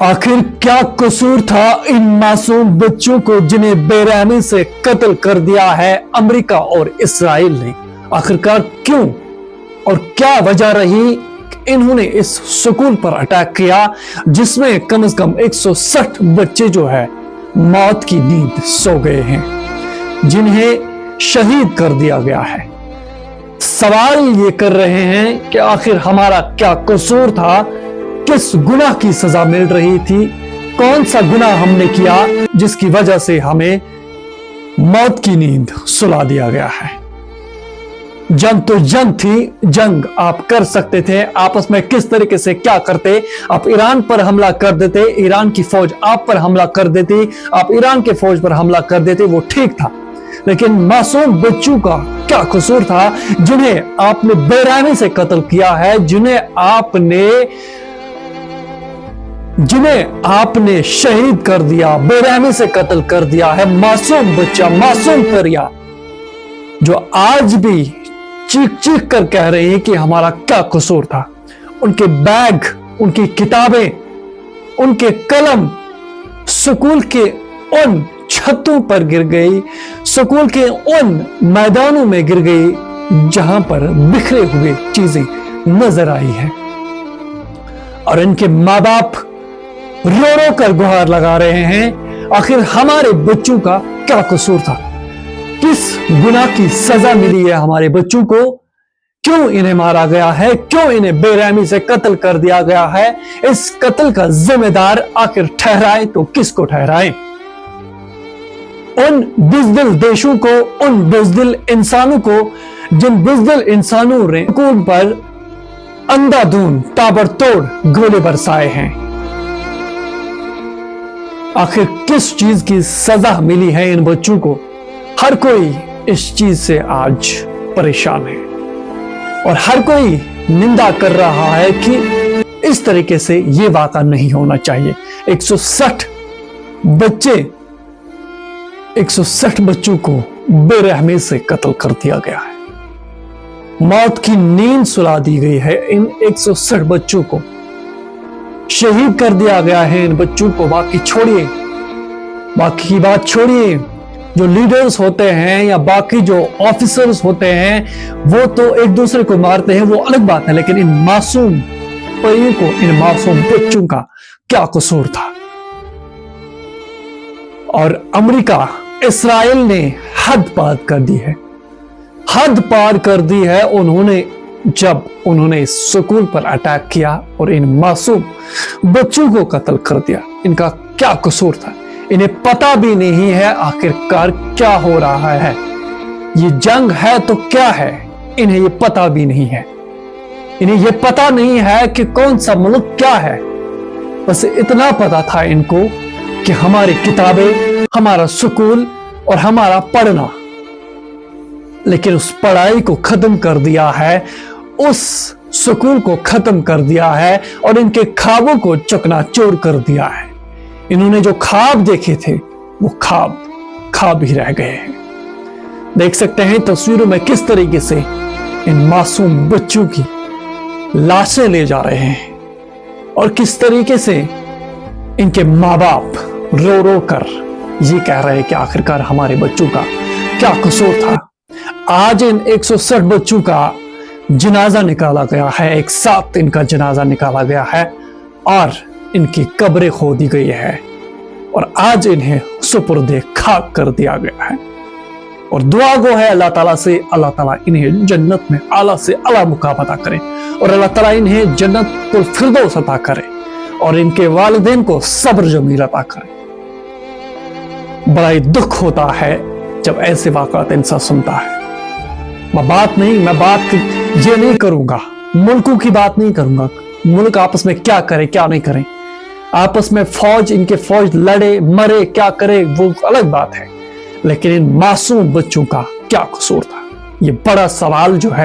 आखिर क्या कसूर था इन मासूम बच्चों को जिन्हें बेरहमी से कत्ल कर दिया है अमेरिका और इसराइल ने। आखिरकार क्यों और क्या वजह रही इन्होंने इस स्कूल पर अटैक किया जिसमें कम से कम 160 बच्चे जो है मौत की नींद सो गए हैं, जिन्हें शहीद कर दिया गया है। सवाल ये कर रहे हैं कि आखिर हमारा क्या कसूर था, किस गुनाह की सजा मिल रही थी, कौन सा गुनाह हमने किया जिसकी वजह से हमें मौत की नींद सुला दिया गया है। जंग तो जंग थी, जंग आप कर सकते थे, आपस में किस तरीके से क्या करते, आप ईरान पर हमला कर देते, ईरान की फौज आप पर हमला कर देती, आप ईरान के फौज पर हमला कर देते, वो ठीक था। लेकिन मासूम बच्चों का क्या कसूर था जिन्हें आपने बेरहमी से कत्ल किया है, जिन्हें आपने शहीद कर दिया, बेरहमी से कत्ल कर दिया है। मासूम बच्चा, मासूम परिया जो आज भी चीख चीख कर कह रहे हैं कि हमारा क्या कसूर था। उनके बैग, उनकी किताबें, उनके कलम स्कूल के उन छतों पर गिर गई, स्कूल के उन मैदानों में गिर गई जहां पर बिखरे हुए चीजें नजर आई है। और इनके माँ बाप रो रो कर गुहार लगा रहे हैं, आखिर हमारे बच्चों का क्या कसूर था, किस गुनाह की सजा मिली है हमारे बच्चों को, क्यों इन्हें मारा गया है, क्यों इन्हें बेरहमी से कत्ल कर दिया गया है। इस कत्ल का जिम्मेदार आखिर ठहराए तो किसको ठहराए? उन बुज़दिल देशों को, उन बुज़दिल इंसानों को जिन बुज़दिल इंसानों ने स्कूल पर अंधाधुंध ताबड़तोड़ गोले बरसाए हैं। आखिर किस चीज की सजा मिली है इन बच्चों को? हर कोई इस चीज से आज परेशान है और हर कोई निंदा कर रहा है कि इस तरीके से यह वाक़ा नहीं होना चाहिए। 160 बच्चों को बेरहमी से कत्ल कर दिया गया है, मौत की नींद सुला दी गई है। इन 160 बच्चों को शहीद कर दिया गया है। इन बच्चों को बाकी की बात छोड़िए, जो लीडर्स होते हैं या बाकी जो ऑफिसर्स होते हैं वो तो एक दूसरे को मारते हैं, वो अलग बात है, लेकिन इन मासूम परियों को, इन मासूम बच्चों का क्या कसूर था? और अमेरिका, इसराइल ने हद पार कर दी है, हद पार कर दी है जब उन्होंने इस स्कूल पर अटैक किया और इन मासूम बच्चों को कत्ल कर दिया। इनका क्या कसूर था? इन्हें पता भी नहीं है आखिरकार क्या हो रहा है। ये जंग है तो क्या है, इन्हें ये पता भी नहीं है। इन्हें ये पता नहीं है कि कौन सा मुल्क क्या है। बस इतना पता था इनको कि हमारी किताबें, हमारा स्कूल और हमारा पढ़ना, लेकिन उस पढ़ाई को खत्म कर दिया है, उस स्कूल को खत्म कर दिया है और इनके ख्वाबों को चकनाचूर कर दिया है। इन्होंने जो ख्वाब देखे थे वो ख्वाब ही रह गए हैं। देख सकते हैं तस्वीरों में किस तरीके से इन मासूम बच्चों की लाशें ले जा रहे हैं और किस तरीके से इनके माँ बाप रो रो कर ये कह रहे हैं कि आखिरकार हमारे बच्चों का क्या कसूर था। आज इन 160 बच्चों का जनाजा निकाला गया है, एक साथ इनका जनाजा निकाला गया है और इनकी कब्रें खोदी गई है और आज इन्हें सुपुर्दे खाक कर दिया गया है। और दुआ गो है अल्लाह ताला से, अल्लाह ताला इन्हें जन्नत में आला से आला मुकाम अता करे और अल्लाह ताला इन्हें जन्नतुल फिरदौस अता करे और इनके वालिदैन को सब्र जमील अता करे। बड़ा ही दुख होता है जब ऐसे वाक़ात इंसान सुनता है। मैं बात ये नहीं करूंगा, मुल्कों की बात नहीं करूंगा, मुल्क आपस में क्या करे क्या नहीं करे, आपस में इनके फौज लड़े मरे क्या करे वो अलग बात है, लेकिन इन मासूम बच्चों का क्या कसूर था? ये बड़ा सवाल जो है